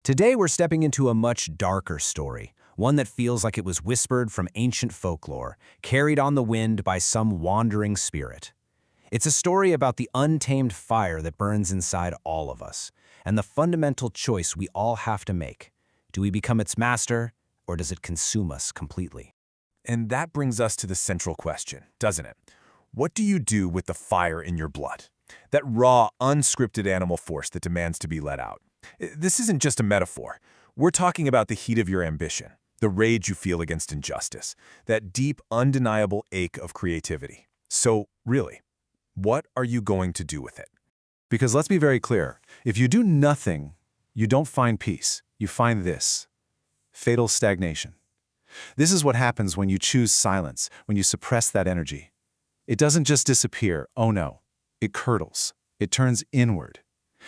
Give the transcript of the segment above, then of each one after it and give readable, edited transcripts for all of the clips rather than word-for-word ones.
Today we're stepping into a much darker story, one that feels like it was whispered from ancient folklore, carried on the wind by some wandering spirit. It's a story about the untamed fire that burns inside all of us, and the fundamental choice we all have to make. Do we become its master, or does it consume us completely? And that brings us to the central question, doesn't it? What do you do with the fire in your blood? That raw, unscripted animal force that demands to be let out. This isn't just a metaphor. We're talking about the heat of your ambition, the rage you feel against injustice, that deep, undeniable ache of creativity. So, really, what are you going to do with it? Because let's be very clear, if you do nothing, you don't find peace. You find this: fatal stagnation. This is what happens when you choose silence, when you suppress that energy. It doesn't just disappear, oh no. It curdles, it turns inward,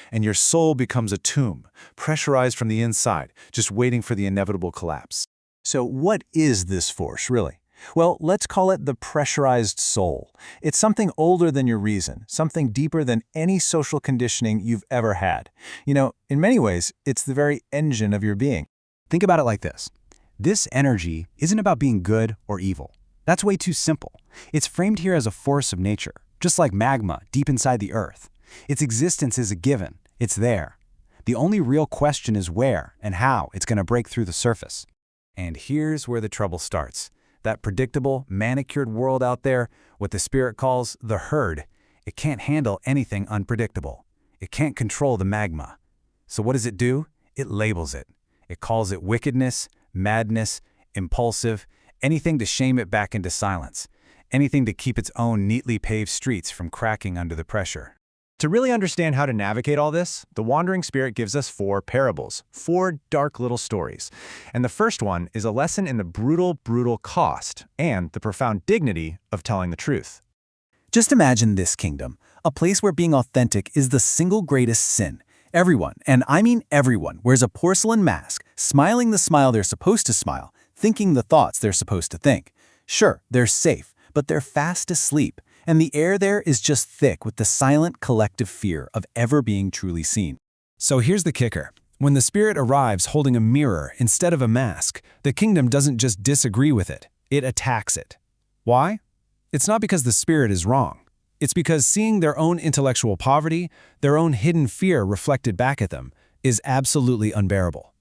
and your soul becomes a tomb, pressurized from the inside, just waiting for the inevitable collapse. So what is this force, really? Well, let's call it the pressurized soul. It's something older than your reason, something deeper than any social conditioning you've ever had. You know, in many ways, it's the very engine of your being. Think about it like this. This energy isn't about being good or evil. That's way too simple. It's framed here as a force of nature, just like magma deep inside the earth. Its existence is a given. It's there. The only real question is where and how it's going to break through the surface. And here's where the trouble starts. That predictable, manicured world out there, what the spirit calls the herd, it can't handle anything unpredictable. It can't control the magma. So what does it do? It labels it. It calls it wickedness, madness, impulsive, anything to shame it back into silence, anything to keep its own neatly paved streets from cracking under the pressure. To really understand how to navigate all this, the Wandering Spirit gives us 4 parables, 4 dark little stories. And the first one is a lesson in the brutal, brutal cost and the profound dignity of telling the truth. Just imagine this kingdom, a place where being authentic is the single greatest sin. Everyone, and I mean everyone, wears a porcelain mask, smiling the smile they're supposed to smile, thinking the thoughts they're supposed to think. Sure, they're safe, but they're fast asleep, and the air there is just thick with the silent collective fear of ever being truly seen. So here's the kicker. When the spirit arrives holding a mirror instead of a mask, the kingdom doesn't just disagree with it, it attacks it. Why? It's not because the spirit is wrong. It's because seeing their own intellectual poverty, their own hidden fear reflected back at them, is absolutely unbearable.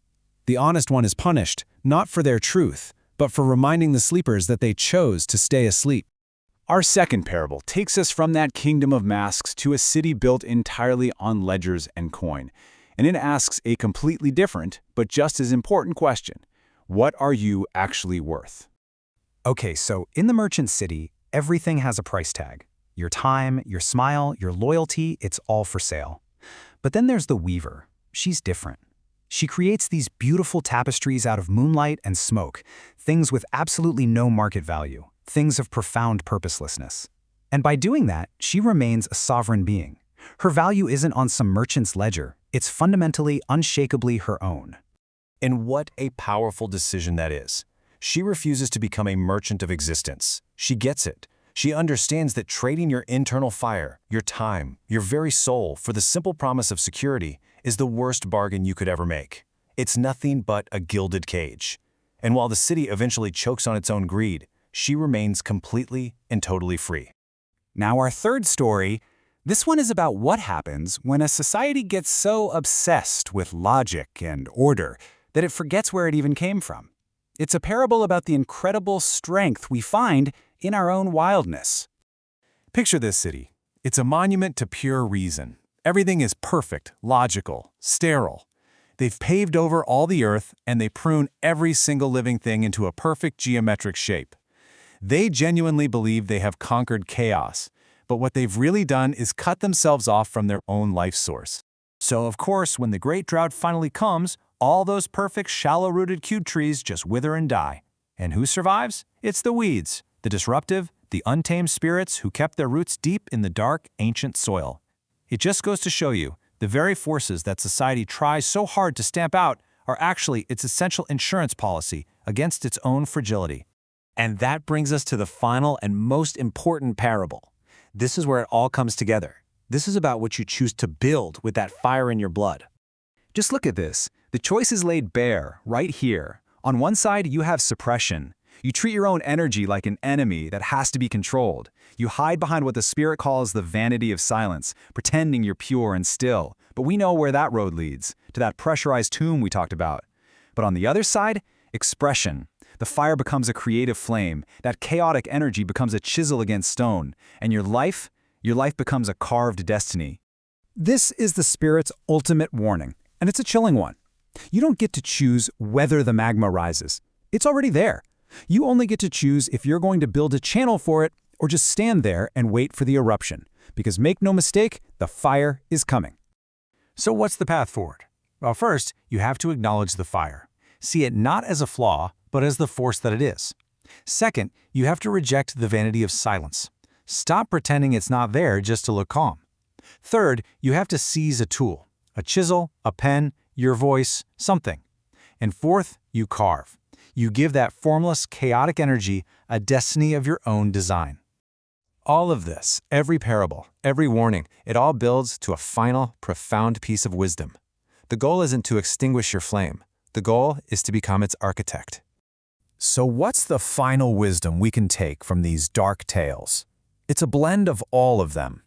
The honest one is punished, not for their truth, but for reminding the sleepers that they chose to stay asleep. Our second parable takes us from that kingdom of masks to a city built entirely on ledgers and coin. And it asks a completely different, but just as important question. What are you actually worth? Okay, so in the merchant city, everything has a price tag. Your time, your smile, your loyalty, it's all for sale. But then there's the weaver. She's different. She creates these beautiful tapestries out of moonlight and smoke, things with absolutely no market value, things of profound purposelessness. And by doing that, she remains a sovereign being. Her value isn't on some merchant's ledger. It's fundamentally, unshakably her own. And what a powerful decision that is. She refuses to become a merchant of existence. She gets it. She understands that trading your internal fire, your time, your very soul for the simple promise of security is the worst bargain you could ever make. It's nothing but a gilded cage. And while the city eventually chokes on its own greed, she remains completely and totally free. Now our third story, this one is about what happens when a society gets so obsessed with logic and order that it forgets where it even came from. It's a parable about the incredible strength we find in our own wildness. Picture this city. It's a monument to pure reason. Everything is perfect, logical, sterile. They've paved over all the earth, and they prune every single living thing into a perfect geometric shape. They genuinely believe they have conquered chaos, but what they've really done is cut themselves off from their own life source. So, of course, when the great drought finally comes, all those perfect, shallow-rooted cute trees just wither and die. And who survives? It's the weeds, the disruptive, the untamed spirits who kept their roots deep in the dark, ancient soil. It just goes to show you, the very forces that society tries so hard to stamp out are actually its essential insurance policy against its own fragility. And that brings us to the final and most important parable. This is where it all comes together. This is about what you choose to build with that fire in your blood. Just look at this. The choice is laid bare, right here. On one side, you have suppression. You treat your own energy like an enemy that has to be controlled. You hide behind what the Spirit calls the vanity of silence, pretending you're pure and still. But we know where that road leads, to that pressurized tomb we talked about. But on the other side, expression. The fire becomes a creative flame. That chaotic energy becomes a chisel against stone. And your life becomes a carved destiny. This is the Spirit's ultimate warning, and it's a chilling one. You don't get to choose whether the magma rises. It's already there. You only get to choose if you're going to build a channel for it or just stand there and wait for the eruption. Because make no mistake, the fire is coming. So what's the path forward? Well, first, you have to acknowledge the fire. See it not as a flaw, but as the force that it is. Second, you have to reject the vanity of silence. Stop pretending it's not there just to look calm. Third, you have to seize a tool, a chisel, a pen, your voice, something. And fourth, you carve. You give that formless, chaotic energy a destiny of your own design. All of this, every parable, every warning, it all builds to a final, profound piece of wisdom. The goal isn't to extinguish your flame. The goal is to become its architect. So what's the final wisdom we can take from these dark tales? It's a blend of all of them.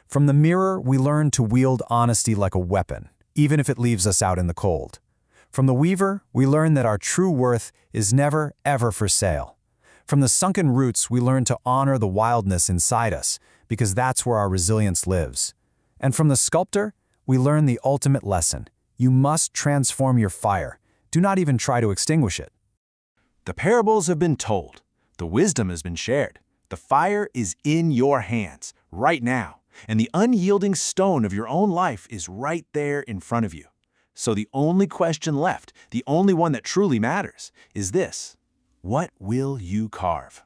From the mirror, we learn to wield honesty like a weapon, even if it leaves us out in the cold. From the weaver, we learn that our true worth is never, ever for sale. From the sunken roots, we learn to honor the wildness inside us, because that's where our resilience lives. And from the sculptor, we learn the ultimate lesson. You must transform your fire. Do not even try to extinguish it. The parables have been told. The wisdom has been shared. The fire is in your hands, right now. And the unyielding stone of your own life is right there in front of you. So the only question left, the only one that truly matters, is this: what will you carve?